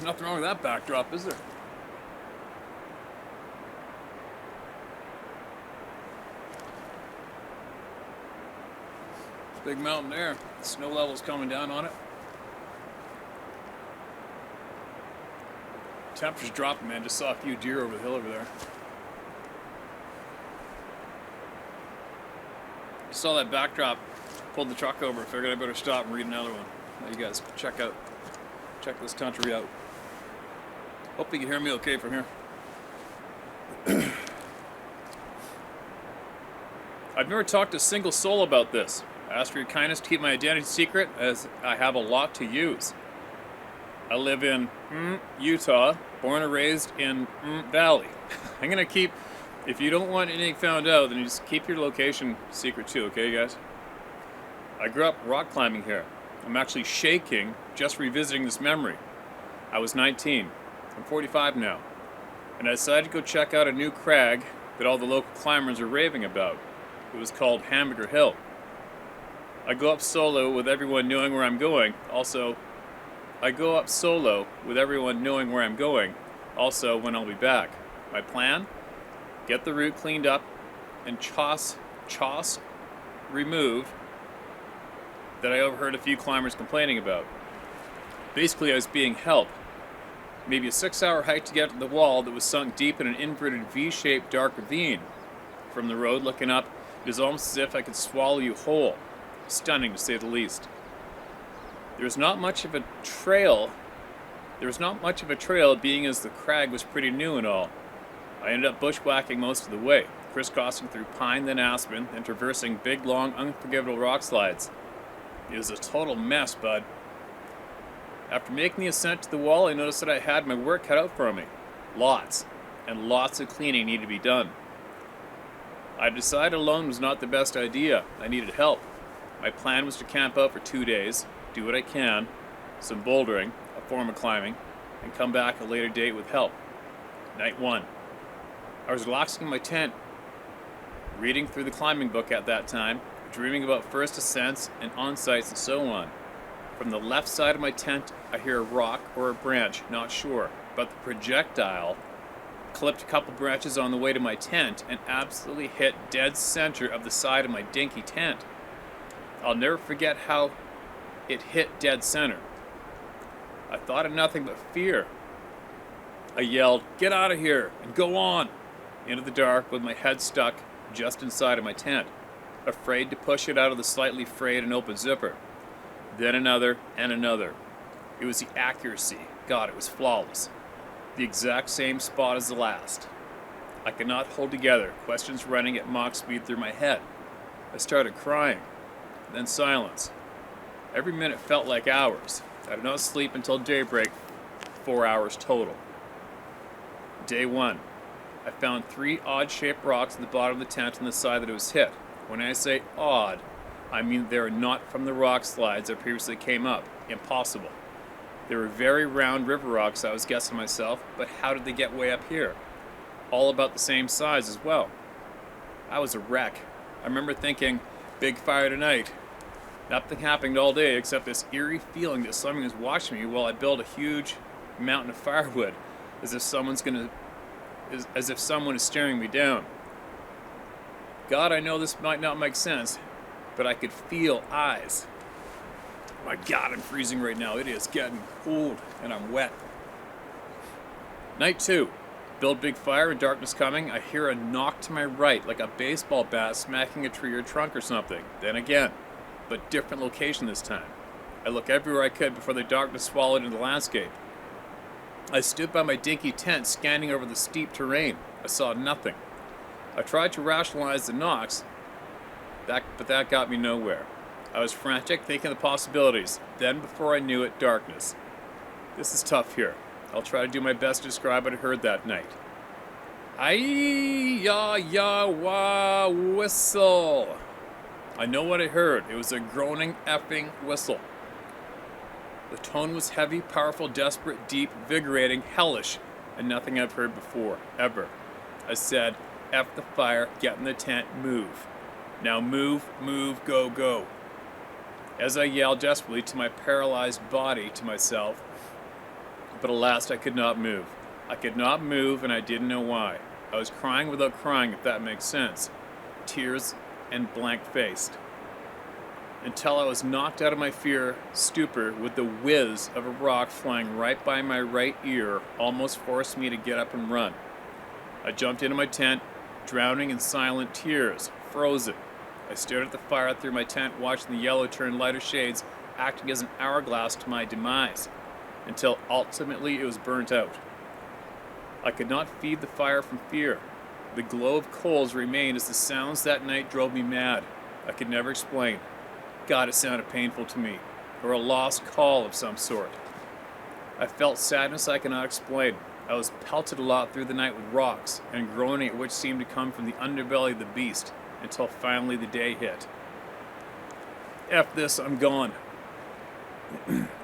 nothing wrong with that backdrop, is there? Big mountain there. Snow level's coming down on it. Temperature's dropping, man. Just saw a few deer over the hill over there. Saw that backdrop. Pulled the truck over. Figured I better stop and read another one. Let you guys check this country out. Hope you can hear me okay from here. I've never talked to a single soul about this. I ask for your kindness to keep my identity secret, as I have a lot to use. I live in Utah, born and raised in Valley. I'm gonna keep, if you don't want anything found out, then you just keep your location secret too, okay guys? I grew up rock climbing here. I'm actually shaking just revisiting this memory. I was 19. I'm 45 now. And I decided to go check out a new crag that all the local climbers are raving about. It was called Hamburger Hill. I go up solo with everyone knowing where I'm going. Also, when I'll be back. My plan? Get the route cleaned up and choss removed that I overheard a few climbers complaining about. Basically, I was being helped. Maybe a 6-hour hike to get to the wall that was sunk deep in an inverted V-shaped dark ravine. From the road looking up, it is almost as if I could swallow you whole. Stunning, to say the least. There was not much of a trail, being as the crag was pretty new and all. I ended up bushwhacking most of the way, crisscrossing through pine then aspen, and traversing big, long, unforgivable rock slides. It was a total mess, bud. After making the ascent to the wall, I noticed that I had my work cut out for me. Lots, and lots of cleaning needed to be done. I decided alone was not the best idea. I needed help. My plan was to camp out for 2 days, do what I can, some bouldering, a form of climbing, and come back at a later date with help. Night 1. I was relaxing in my tent, reading through the climbing book at that time, dreaming about first ascents and on-sites and so on. From the left side of my tent, I hear a rock or a branch, not sure, but the projectile clipped a couple branches on the way to my tent and absolutely hit dead center of the side of my dinky tent. I'll never forget how it hit dead center. I thought of nothing but fear. I yelled, "Get out of here," and go on, into the dark with my head stuck just inside of my tent, afraid to push it out of the slightly frayed and open zipper. Then another and another. It was the accuracy. God, it was flawless. The exact same spot as the last. I could not hold together, questions running at Mach speed through my head. I started crying. Then silence. Every minute felt like hours. I did not sleep until daybreak, 4 hours total. Day 1. I found 3 odd-shaped rocks at the bottom of the tent on the side that it was hit. When I say odd, I mean they are not from the rock slides that previously came up. Impossible. They were very round river rocks, I was guessing myself, but how did they get way up here? All about the same size as well. I was a wreck. I remember thinking, big fire tonight. Nothing happened all day except this eerie feeling that someone was watching me while I build a huge mountain of firewood, as if someone is staring me down. God, I know this might not make sense, but I could feel eyes. My God, I'm freezing right now. It is getting cold, and I'm wet. Night 2. Build big fire and darkness coming. I hear a knock to my right, like a baseball bat smacking a tree or trunk or something. Then again, but different location this time. I look everywhere I could before the darkness swallowed into the landscape. I stood by my dinky tent, scanning over the steep terrain. I saw nothing. I tried to rationalize the knocks, but that got me nowhere. I was frantic, thinking of the possibilities. Then, before I knew it, darkness. This is tough here. I'll try to do my best to describe what I heard that night. Ay-ya-ya-wah whistle. I know what I heard. It was a groaning effing whistle. The tone was heavy, powerful, desperate, deep, invigorating, hellish, and nothing I've heard before, ever. I said, F the fire, get in the tent, move. Now move, move, go, go. As I yelled desperately to my paralyzed body to myself, but alas, I could not move. I could not move, and I didn't know why. I was crying without crying, if that makes sense. Tears and blank-faced. Until I was knocked out of my stupor with the whiz of a rock flying right by my right ear, almost forced me to get up and run. I jumped into my tent, drowning in silent tears, frozen. I stared at the fire through my tent, watching the yellow turn lighter shades, acting as an hourglass to my demise, until ultimately it was burnt out. I could not feed the fire from fear. The glow of coals remained as the sounds that night drove me mad. I could never explain. God, it sounded painful to me, or a lost call of some sort. I felt sadness I cannot explain. I was pelted a lot through the night with rocks, and groaning at which seemed to come from the underbelly of the beast, until finally the day hit. F this, I'm gone.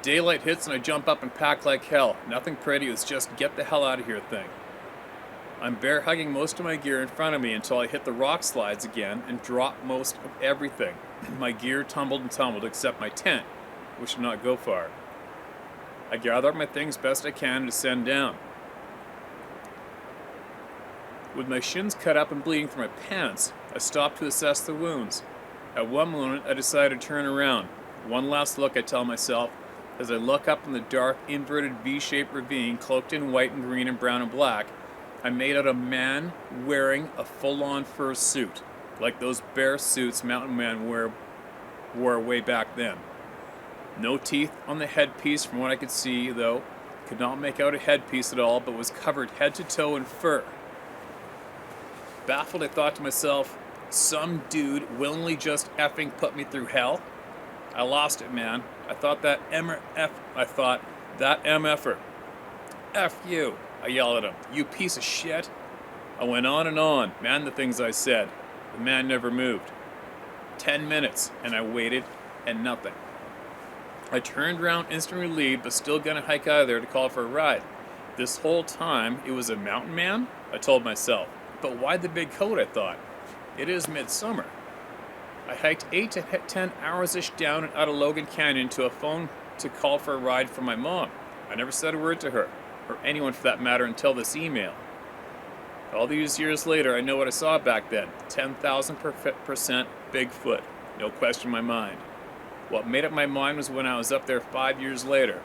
Daylight hits and I jump up and pack like hell. Nothing pretty, it's just get the hell out of here thing. I'm bear hugging most of my gear in front of me until I hit the rock slides again and drop most of everything. My gear tumbled and tumbled except my tent, which did not go far. I gather up my things best I can and descend down. With my shins cut up and bleeding from my pants, I stopped to assess the wounds. At one moment, I decided to turn around. One last look, I tell myself, as I look up in the dark, inverted V-shaped ravine, cloaked in white and green and brown and black. I made out a man wearing a full-on fur suit, like those bear suits mountain men wore way back then. No teeth on the headpiece from what I could see, though. Could not make out a headpiece at all, but was covered head to toe in fur. Baffled, I thought to myself, some dude willingly just effing put me through hell? I lost it, man. I thought that MFer. F you, I yelled at him. You piece of shit. I went on and on, man, the things I said. The man never moved. 10 minutes, and I waited, and nothing. I turned around, instantly relieved, but still gonna hike out of there to call for a ride. This whole time, it was a mountain man? I told myself. But why the big coat, I thought? It is midsummer. I hiked 8 to 10 hours-ish down and out of Logan Canyon to a phone to call for a ride from my mom. I never said a word to her, or anyone for that matter, until this email. All these years later, I know what I saw back then. 10,000% Bigfoot. No question in my mind. What made up my mind was when I was up there 5 years later.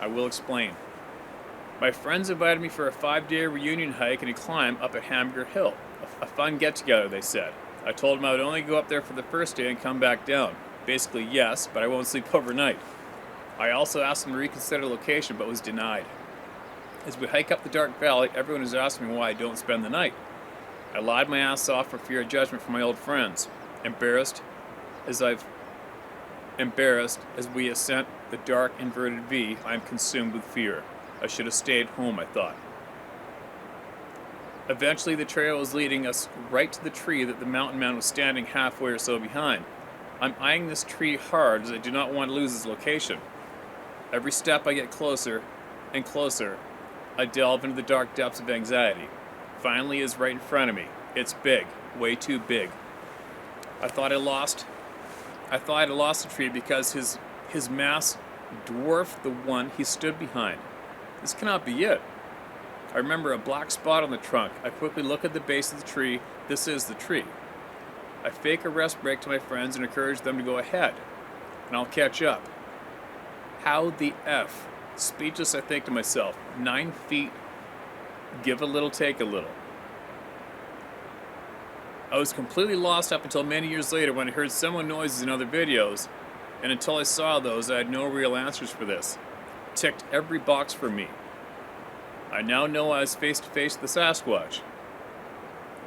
I will explain. My friends invited me for a 5-day reunion hike and a climb up at Hamburger Hill. A fun get-together, they said. I told them I would only go up there for the first day and come back down. Basically, yes, but I won't sleep overnight. I also asked them to reconsider the location, but was denied. As we hike up the dark valley, everyone is asking me why I don't spend the night. I lied my ass off for fear of judgment from my old friends. Embarrassed as we ascend the dark inverted V, I am consumed with fear. I should have stayed home, I thought. Eventually, the trail was leading us right to the tree that the mountain man was standing halfway or so behind. I'm eyeing this tree hard as I do not want to lose its location. Every step I get closer and closer, I delve into the dark depths of anxiety. Finally, it is right in front of me. It's big, way too big. I thought I lost the tree because his mass dwarfed the one he stood behind. This cannot be it. I remember a black spot on the trunk. I quickly look at the base of the tree. This is the tree. I fake a rest break to my friends and encourage them to go ahead, and I'll catch up. How the F? Speechless, I think to myself. 9 feet, give a little, take a little. I was completely lost up until many years later when I heard similar noises in other videos, and until I saw those, I had no real answers for this. Ticked every box for me. I now know I was face to face with the Sasquatch.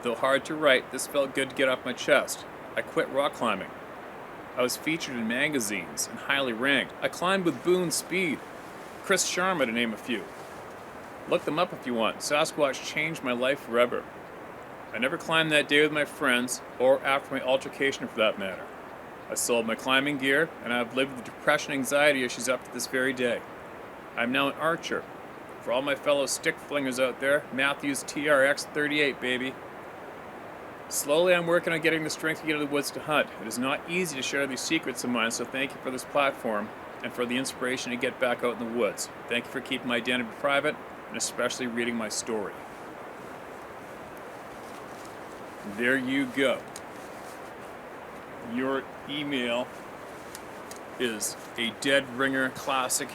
Though hard to write, this felt good to get off my chest. I quit rock climbing. I was featured in magazines and highly ranked. I climbed with Boone Speed, Chris Sharma to name a few. Look them up if you want. Sasquatch changed my life forever. I never climbed that day with my friends, or after my altercation for that matter. I sold my climbing gear, and I have lived with depression and anxiety issues up to this very day. I am now an archer. For all my fellow stick flingers out there, Matthews TRX 38, baby. Slowly I'm working on getting the strength to get to the woods to hunt. It is not easy to share these secrets of mine, so thank you for this platform. and for the inspiration to get back out in the woods. Thank you for keeping my identity private, and especially reading my story. There you go. Your email is a dead ringer classic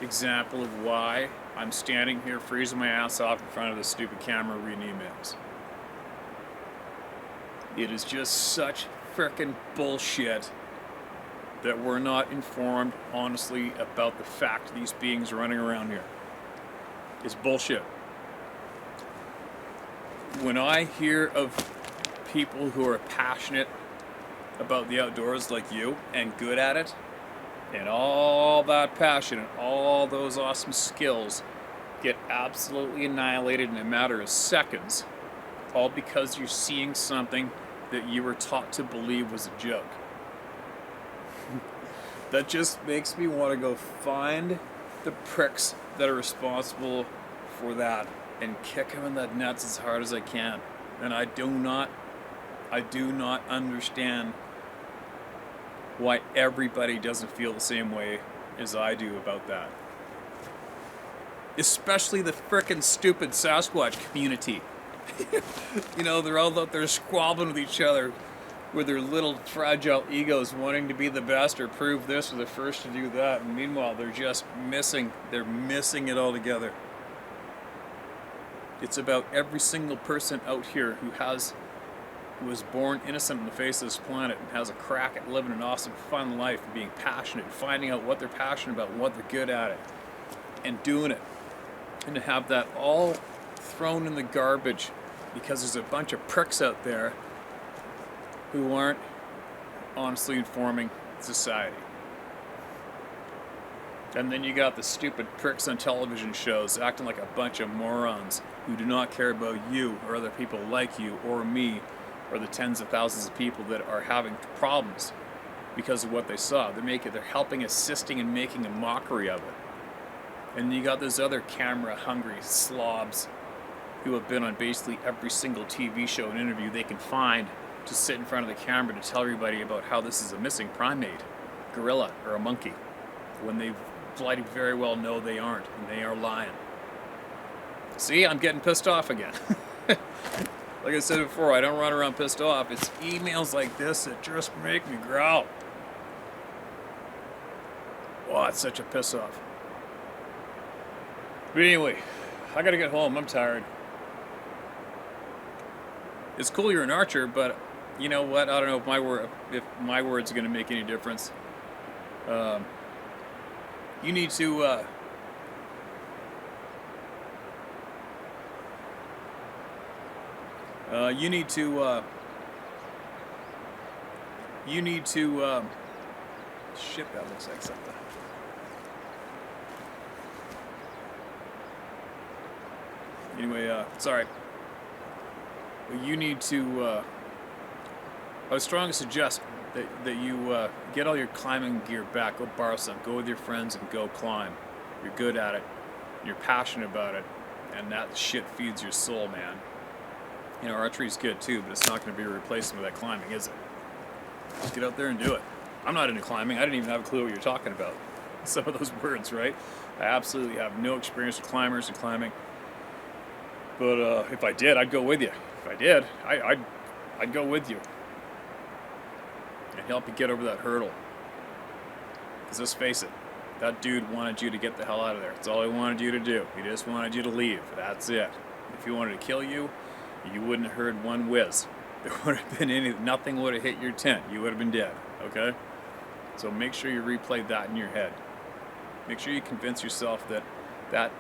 example of why I'm standing here freezing my ass off in front of this stupid camera reading emails. It is just such frickin' bullshit that we're not informed honestly about the fact these beings running around here. It's bullshit. When I hear of people who are passionate about the outdoors like you and good at it, and all that passion and all those awesome skills get absolutely annihilated in a matter of seconds, all because you're seeing something that you were taught to believe was a joke. That just makes me want to go find the pricks that are responsible for that and kick them in the nuts as hard as I can. And I do not understand why everybody doesn't feel the same way as I do about that. Especially the frickin' stupid Sasquatch community. You know, they're all out there squabbling with each other with their little fragile egos, wanting to be the best or prove this or the first to do that. And meanwhile, they're just missing it altogether. It's about every single person out here who was born innocent on the face of this planet and has a crack at living an awesome, fun life and being passionate, finding out what they're passionate about and what they're good at it, and doing it. And to have that all thrown in the garbage because there's a bunch of pricks out there who aren't honestly informing society. And then you got the stupid pricks on television shows acting like a bunch of morons who do not care about you or other people like you or me or the tens of thousands of people that are having problems because of what they saw. They're helping, assisting, and making a mockery of it. And you got those other camera-hungry slobs who have been on basically every single TV show and interview they can find to sit in front of the camera to tell everybody about how this is a missing primate, gorilla, or a monkey, when they bloody very well know they aren't, and they are lying. See, I'm getting pissed off again. Like I said before, I don't run around pissed off. It's emails like this that just make me growl. Oh, it's such a piss off. But anyway, I gotta get home. I'm tired. It's cool you're an archer, but you know what? I don't know if my words are gonna make any difference. You need to. Shit, that looks like something. Anyway, sorry. You need to, I would strongly suggest that you get all your climbing gear back, go borrow some, go with your friends and go climb. You're good at it, you're passionate about it, and that shit feeds your soul, man. You know, archery's good too, but it's not going to be a replacement of that climbing, is it? Just get out there and do it. I'm not into climbing. I didn't even have a clue what you're talking about. Some of those words, right? I absolutely have no experience with climbers and climbing. But if I did, I'd go with you. If I did, I'd go with you and help you get over that hurdle. Because let's face it, that dude wanted you to get the hell out of there. That's all he wanted you to do. He just wanted you to leave. That's it. If he wanted to kill you, you wouldn't have heard one whiz. There would have been nothing would have hit your tent. You would have been dead. Okay? So make sure you replay that in your head. Make sure you convince yourself that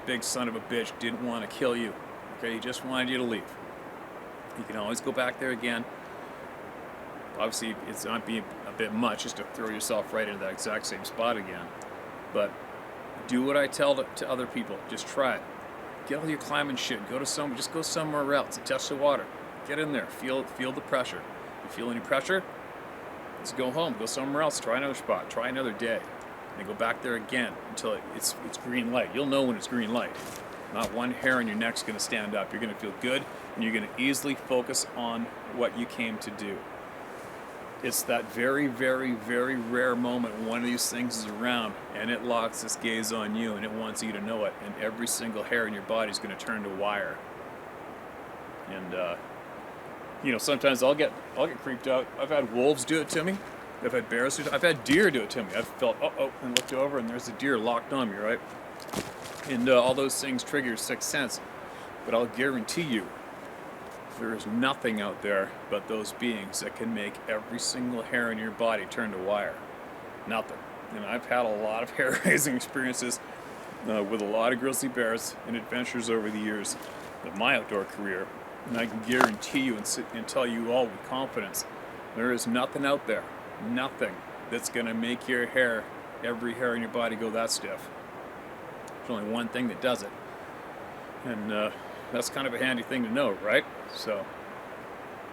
big son of a bitch didn't want to kill you. Okay? He just wanted you to leave. You can always go back there again. Obviously, it's not being a bit much just to throw yourself right into that exact same spot again. But do what I tell to other people. Just try it. Get all your climbing shit. Just go somewhere else and test the water. Get in there. Feel the pressure. If you feel any pressure, let's go home. Go somewhere else. Try another spot. Try another day. And go back there again until it's green light. You'll know when it's green light. Not one hair on your neck's going to stand up. You're going to feel good, and you're going to easily focus on what you came to do. It's that very, very, very rare moment when one of these things is around and it locks its gaze on you and it wants you to know it, and every single hair in your body is going to turn to wire. And you know, sometimes I'll get creeped out. I've had wolves do it to me. I've had bears do it. I've had deer do it to me. I've felt and looked over and there's a deer locked on me, right? And all those things trigger your sixth sense. But I'll guarantee you, there is nothing out there but those beings that can make every single hair in your body turn to wire. Nothing. And I've had a lot of hair-raising experiences with a lot of grizzly bears and adventures over the years of my outdoor career. And I can guarantee you and tell you all with confidence, there is nothing out there, nothing that's going to make your hair, every hair in your body go that stiff. There's only one thing that does it. And that's kind of a handy thing to know, right? So,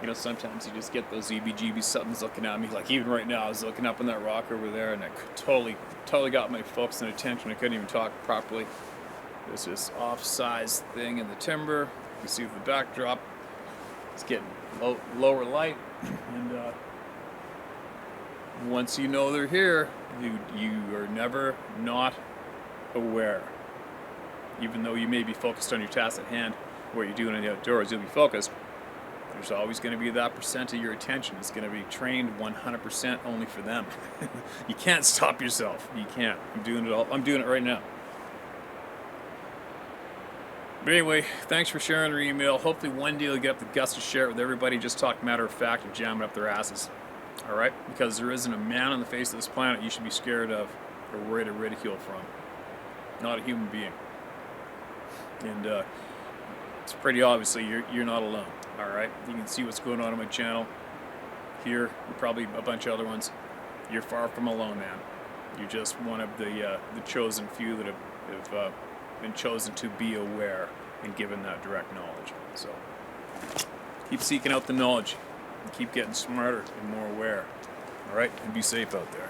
you know, sometimes you just get those EBGB something's looking at me. Like even right now, I was looking up on that rock over there, and it totally got my focus and attention. I couldn't even talk properly. There's this off-size thing in the timber. You see the backdrop. It's getting lower light, and once you know they're here, you are never not aware. Even though you may be focused on your task at hand, what you're doing in the outdoors, you'll be focused. There's always going to be that percent of your attention. It's going to be trained 100% only for them. You can't stop yourself. You can't. I'm doing it all. I'm doing it right now. But anyway, thanks for sharing your email. Hopefully one day you'll get up the guts to share it with everybody. Just talk matter of fact and jam it up their asses. All right? Because there isn't a man on the face of this planet you should be scared of or worried or ridiculed from. Not a human being. And it's pretty obviously you're not alone. All right? You can see what's going on my channel here, and probably a bunch of other ones. You're far from alone, man. You're just one of the chosen few that have been chosen to be aware and given that direct knowledge. So keep seeking out the knowledge and keep getting smarter and more aware. All right? And be safe out there.